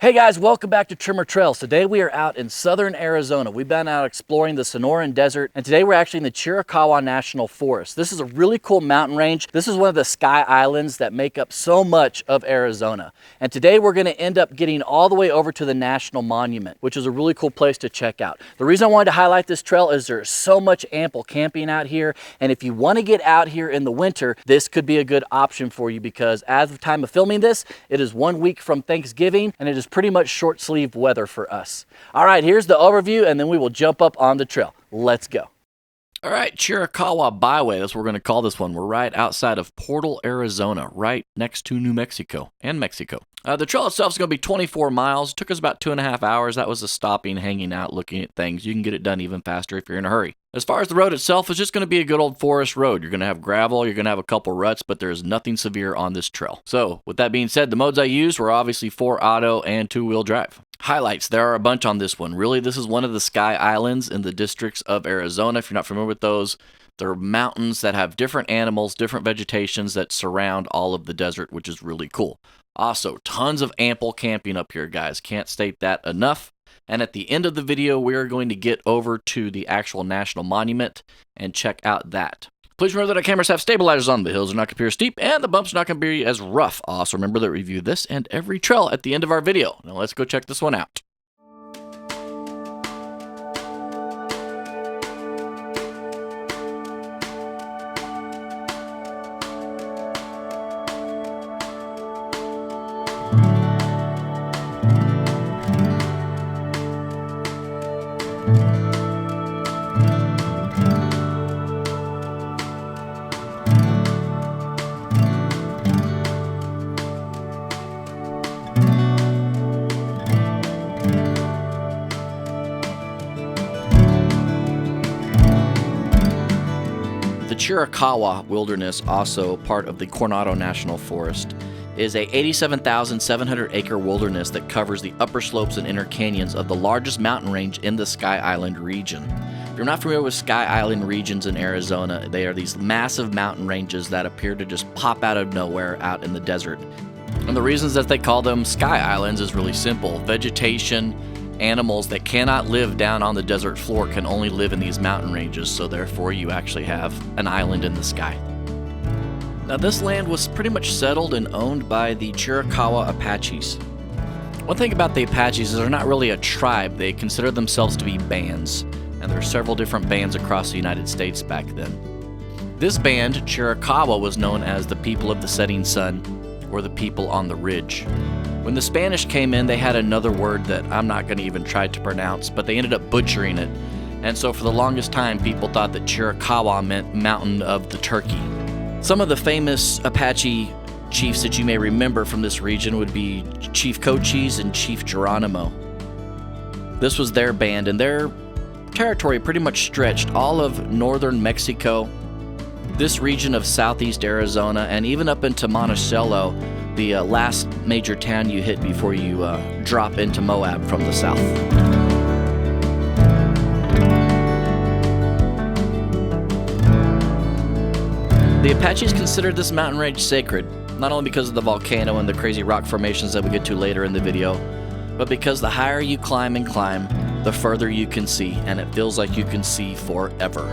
Hey guys, welcome back to Tremor Trails. Today we are out in southern Arizona. We've been out exploring the Sonoran Desert, and today we're actually in the Chiricahua National Forest. This is a really cool mountain range. This is one of the sky islands that make up so much of Arizona. And today we're going to end up getting all the way over to the National Monument, which is a really cool place to check out. The reason I wanted to highlight this trail is there's so much ample camping out here, and if you want to get out here in the winter, this could be a good option for you because as of the time of filming this, it is 1 week from Thanksgiving, and it is pretty much short sleeve weather for us. All right, here's the overview, and then we will jump up on the trail. Let's go. All right, Chiricahua Byway, that's what we're going to call this one. We're right outside of Portal, Arizona, right next to New Mexico and Mexico. The trail itself is going to be 24 miles. It took us about 2.5 hours. That was a stopping, hanging out, looking at things. You can get it done even faster if you're in a hurry. As far as the road itself, it's just going to be a good old forest road. You're going to have gravel, you're going to have a couple ruts, but there's nothing severe on this trail. So, with that being said, the modes I used were obviously 4 auto and 2-wheel drive. Highlights, there are a bunch on this one. Really, this is one of the sky islands in the districts of Arizona. If you're not familiar with those, they're mountains that have different animals, different vegetations that surround all of the desert, which is really cool. Also, tons of ample camping up here, guys. Can't state that enough. And at the end of the video, we are going to get over to the actual National Monument and check out that. Please remember that our cameras have stabilizers on. The hills are not going to appear steep, and the bumps are not going to be as rough. Also, remember that we review this and every trail at the end of our video. Now let's go check this one out. The Chiricahua Wilderness, also part of the Coronado National Forest, is a 87,700 acre wilderness that covers the upper slopes and inner canyons of the largest mountain range in the Sky Island region. If you're not familiar with Sky Island regions in Arizona, they are these massive mountain ranges that appear to just pop out of nowhere out in the desert. And the reasons that they call them Sky Islands is really simple. Vegetation, animals that cannot live down on the desert floor can only live in these mountain ranges, so therefore you actually have an island in the sky. Now this land was pretty much settled and owned by the Chiricahua Apaches. One thing about the Apaches is they're not really a tribe, they consider themselves to be bands, and there are several different bands across the United States back then. This band, Chiricahua, was known as the People of the Setting Sun, or the People on the Ridge. When the Spanish came in, they had another word that I'm not going to even try to pronounce, but they ended up butchering it. And so for the longest time, people thought that Chiricahua meant Mountain of the Turkey. Some of the famous Apache chiefs that you may remember from this region would be Chief Cochise and Chief Geronimo. This was their band, and their territory pretty much stretched all of northern Mexico, this region of southeast Arizona, and even up into Monticello, the last major town you hit before you drop into Moab from the south. The Apaches considered this mountain range sacred, not only because of the volcano and the crazy rock formations that we get to later in the video, but because the higher you climb and climb, the further you can see, and it feels like you can see forever.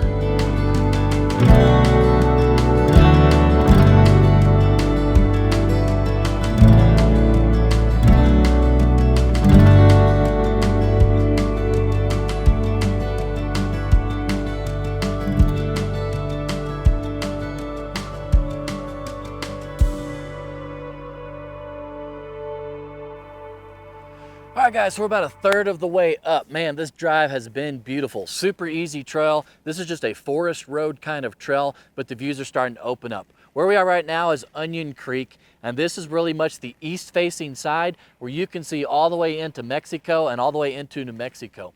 All right guys, so we're about a third of the way up. Man, this drive has been beautiful. Super easy trail. This is just a forest road kind of trail, but the views are starting to open up. Where we are right now is Onion Creek, and this is really much the east facing side where you can see all the way into Mexico and all the way into New Mexico.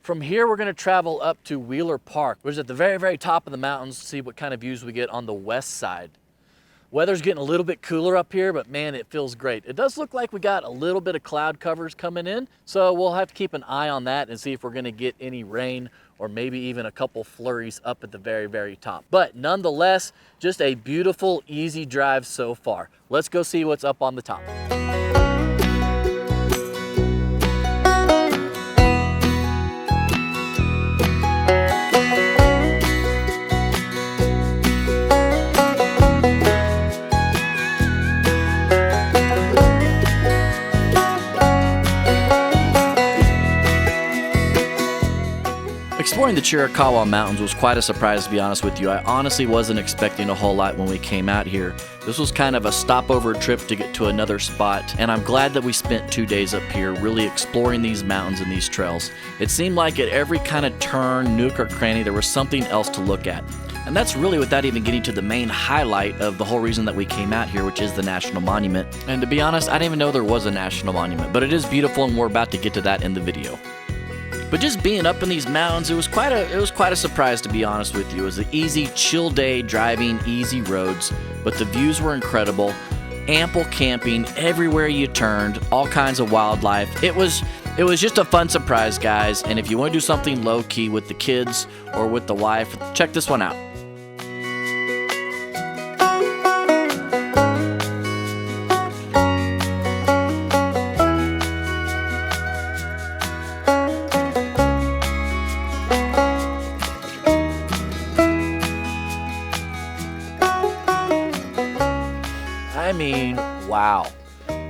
From here, we're gonna travel up to Wheeler Park, which is at the very, very top of the mountains to see what kind of views we get on the west side. Weather's getting a little bit cooler up here, but man, it feels great. It does look like we got a little bit of cloud covers coming in, so we'll have to keep an eye on that and see if we're gonna get any rain or maybe even a couple flurries up at the very, very top. But nonetheless, just a beautiful, easy drive so far. Let's go see what's up on the top. Exploring the Chiricahua Mountains was quite a surprise, to be honest with you. I honestly wasn't expecting a whole lot when we came out here. This was kind of a stopover trip to get to another spot, and I'm glad that we spent 2 days up here really exploring these mountains and these trails. It seemed like at every kind of turn, nook, or cranny, there was something else to look at. And that's really without even getting to the main highlight of the whole reason that we came out here, which is the National Monument. And to be honest, I didn't even know there was a National Monument, but it is beautiful, and we're about to get to that in the video. But just being up in these mountains, it was quite a surprise, to be honest with you. It was an easy, chill day driving, easy roads, but the views were incredible. Ample camping everywhere you turned, all kinds of wildlife. It was just a fun surprise, guys. And if you want to do something low key with the kids or with the wife, check this one out. I mean, wow.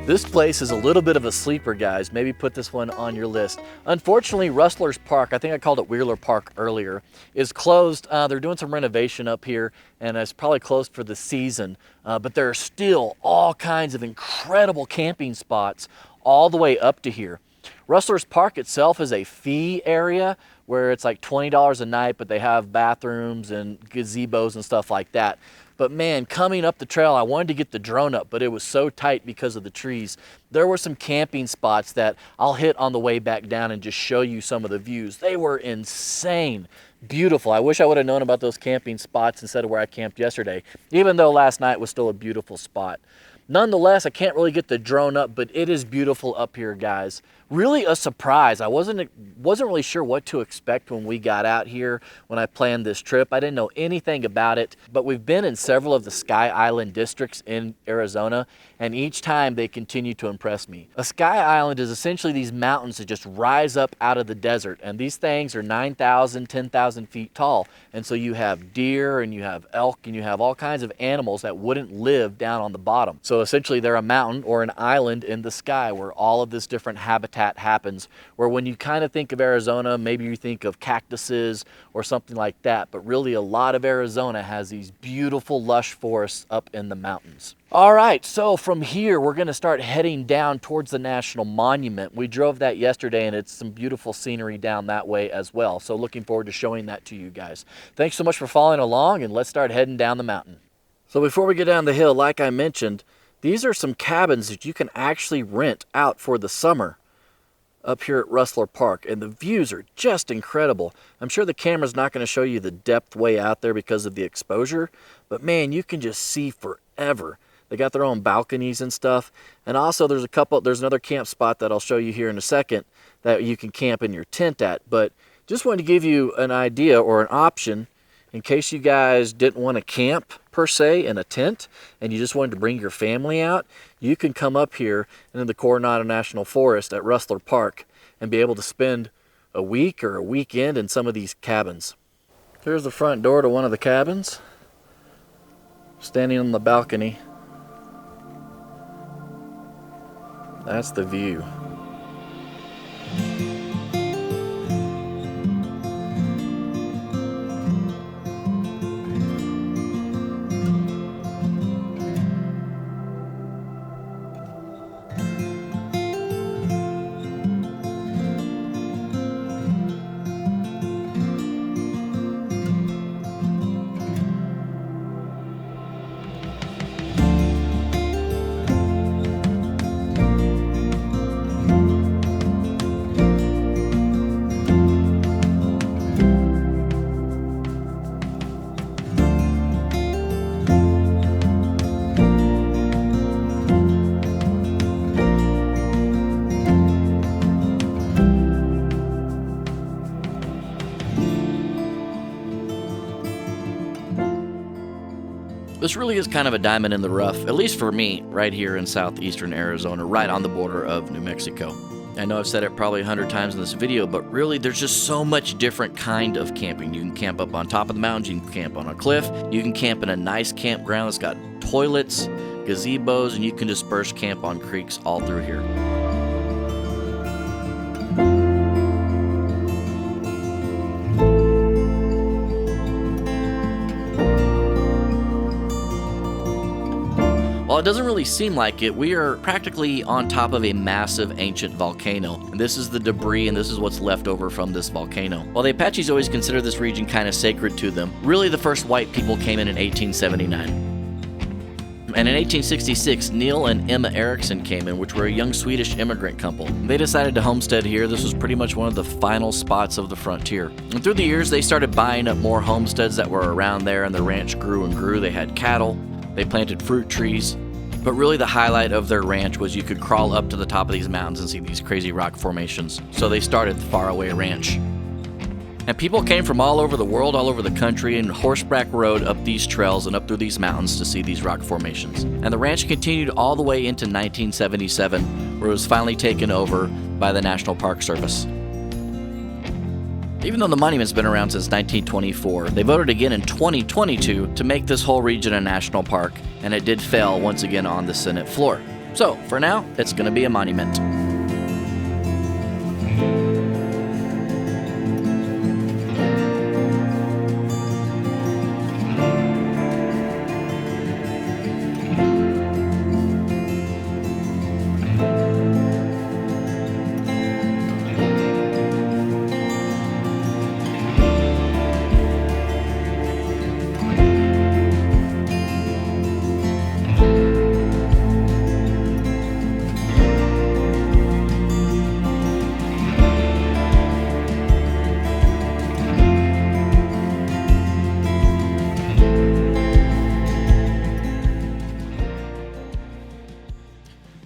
This place is a little bit of a sleeper, guys. Maybe put this one on your list. Unfortunately, Rustler's Park, I think I called it Wheeler Park earlier, is closed. They're doing some renovation up here, and it's probably closed for the season. But there are still all kinds of incredible camping spots all the way up to here. Rustler's Park itself is a fee area where it's like $20 a night, but they have bathrooms and gazebos and stuff like that. But man, coming up the trail, I wanted to get the drone up, but it was so tight because of the trees. There were some camping spots that I'll hit on the way back down and just show you some of the views. They were insane, beautiful. I wish I would have known about those camping spots instead of where I camped yesterday, even though last night was still a beautiful spot. Nonetheless, I can't really get the drone up, but it is beautiful up here, guys. Really a surprise. I wasn't really sure what to expect when we got out here, when I planned this trip. I didn't know anything about it, but we've been in several of the Sky Island districts in Arizona, and each time they continue to impress me. A Sky Island is essentially these mountains that just rise up out of the desert, and these things are 9,000, 10,000 feet tall. And so you have deer, and you have elk, and you have all kinds of animals that wouldn't live down on the bottom. So essentially they're a mountain or an island in the sky where all of this different habitat happens, where when you kind of think of Arizona, maybe you think of cactuses or something like that, but really a lot of Arizona has these beautiful lush forests up in the mountains. All right, so from here we're going to start heading down towards the National Monument. We drove that yesterday, and it's some beautiful scenery down that way as well, so looking forward to showing that to you guys. Thanks so much for following along, and let's start heading down the mountain. So before we get down the hill, like I mentioned, these are some cabins that you can actually rent out for the summer up here at Rustler Park, and the views are just incredible. I'm sure the camera's not going to show you the depth way out there because of the exposure, but man, you can just see forever. They got their own balconies and stuff, and also there's another camp spot that I'll show you here in a second that you can camp in your tent at. But just wanted to give you an idea or an option in case you guys didn't want to camp per se in a tent and you just wanted to bring your family out. You can come up here into the Coronado National Forest at Rustler Park and be able to spend a week or a weekend in some of these cabins. Here's the front door to one of the cabins. Standing on the balcony. That's the view. This really is kind of a diamond in the rough, at least for me, right here in southeastern Arizona, right on the border of New Mexico. I know I've said it probably 100 times in this video, but really there's just so much different kind of camping. You can camp up on top of the mountains, you can camp on a cliff, you can camp in a nice campground that's got toilets, gazebos, and you can disperse camp on creeks all through here. While it doesn't really seem like it, we are practically on top of a massive ancient volcano. And this is the debris and this is what's left over from this volcano. While the Apaches always consider this region kind of sacred to them, really the first white people came in 1879. And in 1866, Neil and Emma Eriksson came in, which were a young Swedish immigrant couple. They decided to homestead here. This was pretty much one of the final spots of the frontier. And through the years, they started buying up more homesteads that were around there, and the ranch grew and grew. They had cattle, they planted fruit trees, but really the highlight of their ranch was you could crawl up to the top of these mountains and see these crazy rock formations. So they started the Faraway Ranch. And people came from all over the world, all over the country, and horseback rode up these trails and up through these mountains to see these rock formations. And the ranch continued all the way into 1977, where it was finally taken over by the National Park Service. Even though the monument's been around since 1924, they voted again in 2022 to make this whole region a national park, and it did fail once again on the Senate floor. So, for now, it's going to be a monument.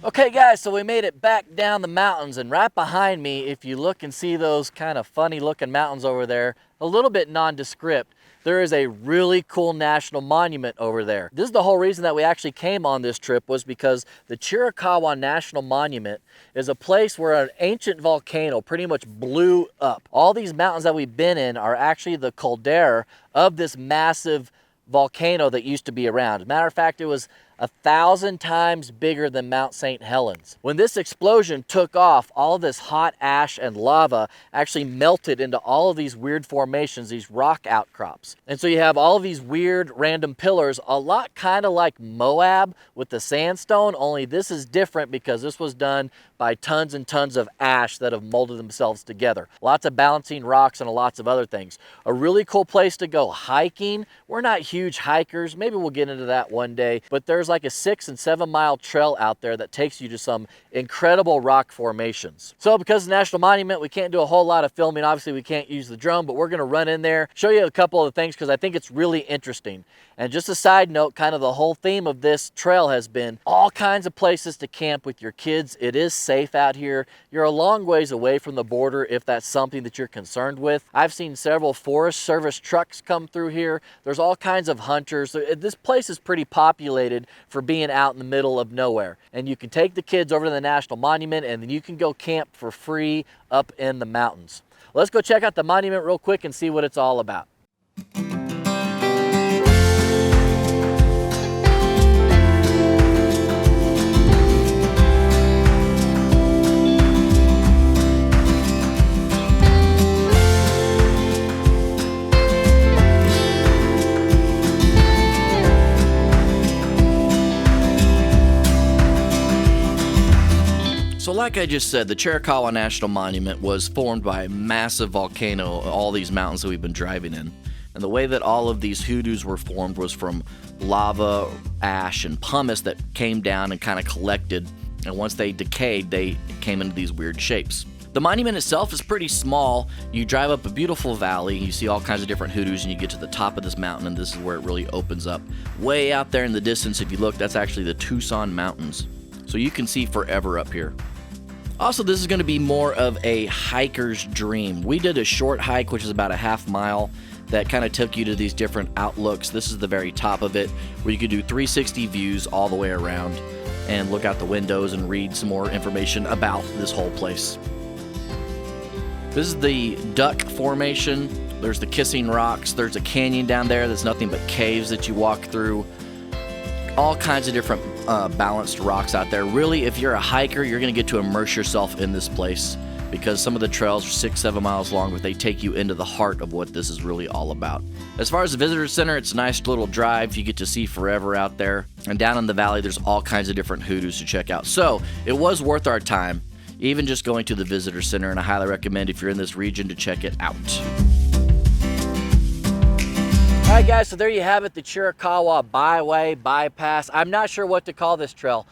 Okay guys, so we made it back down the mountains, and right behind me, if you look and see those kind of funny looking mountains over there, a little bit nondescript, there is a really cool national monument over there. This is the whole reason that we actually came on this trip, was because the Chiricahua National Monument is a place where an ancient volcano pretty much blew up. All these mountains that we've been in are actually the caldera of this massive volcano that used to be around. As a matter of fact, it was 1,000 times bigger than Mount St. Helens. When this explosion took off, all of this hot ash and lava actually melted into all of these weird formations, these rock outcrops. And so you have all of these weird random pillars, a lot kind of like Moab with the sandstone, only this is different because this was done by tons and tons of ash that have molded themselves together. Lots of balancing rocks and lots of other things. A really cool place to go hiking. We're not huge hikers. Maybe we'll get into that one day, but there's like a 6 and 7 mile trail out there that takes you to some incredible rock formations. So because the National Monument, we can't do a whole lot of filming. Obviously we can't use the drone, but we're gonna run in there, show you a couple of things because I think it's really interesting. And just a side note, kind of the whole theme of this trail has been all kinds of places to camp with your kids. It is safe out here. You're a long ways away from the border if that's something that you're concerned with. I've seen several Forest Service trucks come through here. There's all kinds of hunters. This place is pretty populated for being out in the middle of nowhere. And you can take the kids over to the National Monument and then you can go camp for free up in the mountains. Let's go check out the monument real quick and see what it's all about. So like I just said, the Chiricahua National Monument was formed by a massive volcano, all these mountains that we've been driving in. And the way that all of these hoodoos were formed was from lava, ash, and pumice that came down and kind of collected. And once they decayed, they came into these weird shapes. The monument itself is pretty small. You drive up a beautiful valley, you see all kinds of different hoodoos, and you get to the top of this mountain, and this is where it really opens up. Way out there in the distance, if you look, that's actually the Tucson Mountains. So you can see forever up here. Also, this is going to be more of a hiker's dream. We did a short hike, which is about a half mile, that kind of took you to these different outlooks. This is the very top of it, where you could do 360 views all the way around and look out the windows and read some more information about this whole place. This is the Duck Formation. There's the Kissing Rocks. There's a canyon down there that's nothing but caves that you walk through. All kinds of different balanced rocks out there. Really, if you're a hiker, you're going to get to immerse yourself in this place. because some of the trails are 6-7 miles long, but they take you into the heart of what this is really all about. As far as the visitor center, it's a nice little drive. You get to see forever out there. And down in the valley, there's all kinds of different hoodoos to check out. So it was worth our time, even just going to the visitor center, and I highly recommend if you're in this region to check it out. All right, guys, so there you have it, the Chiricahua Byway Bypass. I'm not sure what to call this trail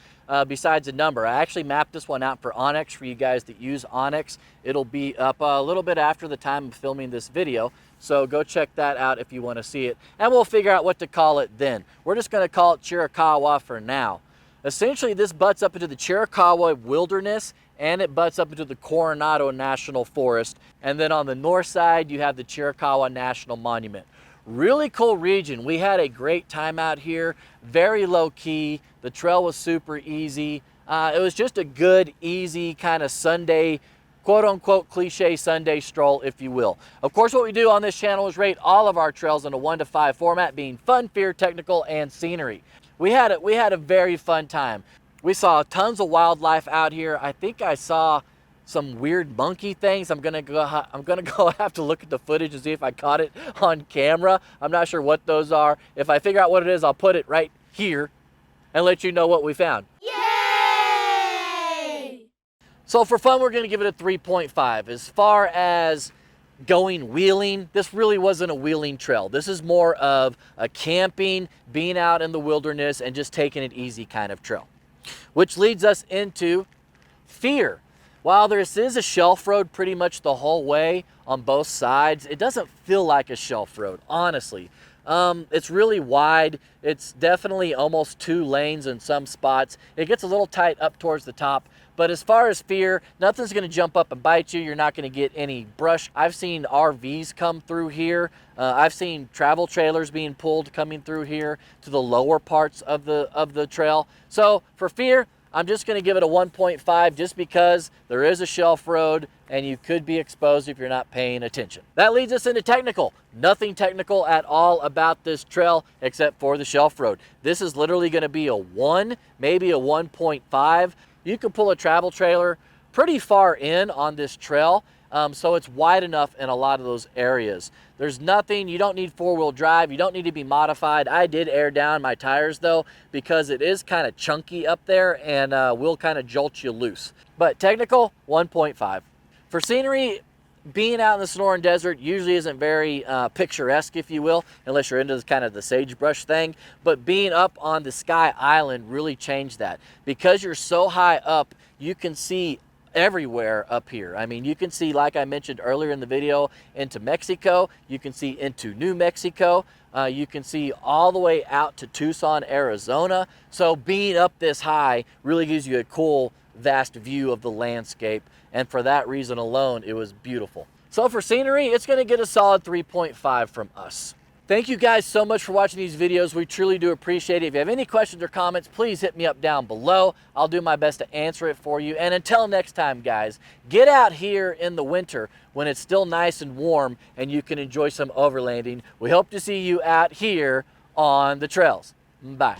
besides a number. I actually mapped this one out for Onyx for you guys that use Onyx. It'll be up a little bit after the time of filming this video, so go check that out if you want to see it, and we'll figure out what to call it then. We're just going to call it Chiricahua for now. Essentially, this butts up into the Chiricahua Wilderness, and it butts up into the Coronado National Forest, and then on the north side, you have the Chiricahua National Monument. Really cool region. We had a great time out here, very low key. The trail was super easy. It was just a good, easy kind of Sunday, quote unquote cliche Sunday stroll, if you will. Of course, what we do on this channel is rate all of our trails in a 1 to 5 format, being fun, fear, technical, and scenery. We had a very fun time. We saw tons of wildlife out here. I think I saw some weird monkey things. I'm gonna go have to look at the footage and see if I caught it on camera. I'm not sure what those are. If I figure out what it is, I'll put it right here and let you know what we found. Yay! So for fun, we're gonna give it a 3.5. As far as going wheeling, this really wasn't a wheeling trail. This is more of a camping, being out in the wilderness, and just taking it easy kind of trail. Which leads us into fear. While this is a shelf road pretty much the whole way on both sides, it doesn't feel like a shelf road, honestly. It's really wide. It's definitely almost 2 lanes in some spots. It gets a little tight up towards the top. But as far as fear, nothing's gonna jump up and bite you. You're not gonna get any brush. I've seen RVs come through here. I've seen travel trailers being pulled coming through here to the lower parts of the trail. So for fear, I'm just gonna give it a 1.5 just because there is a shelf road and you could be exposed if you're not paying attention. That leads us into technical. Nothing technical at all about this trail except for the shelf road. This is literally gonna be a 1, maybe a 1.5. You can pull a travel trailer pretty far in on this trail, so it's wide enough in a lot of those areas. There's nothing, you don't need 4-wheel drive, you don't need to be modified. I did air down my tires though, because it is kind of chunky up there and will kind of jolt you loose. But technical, 1.5. For scenery, being out in the Sonoran Desert usually isn't very picturesque, if you will, unless you're into kind of the sagebrush thing. But being up on the Sky Island really changed that. Because you're so high up, you can see everywhere up here. I mean, you can see, like I mentioned earlier in the video, into Mexico. You can see into New Mexico. You can see all the way out to Tucson, Arizona. So being up this high really gives you a cool, vast view of the landscape. And for that reason alone, it was beautiful. So for scenery, it's gonna get a solid 3.5 from us. Thank you guys so much for watching these videos. We truly do appreciate it. If you have any questions or comments, please hit me up down below. I'll do my best to answer it for you. And until next time, guys, get out here in the winter when it's still nice and warm and you can enjoy some overlanding. We hope to see you out here on the trails. Bye.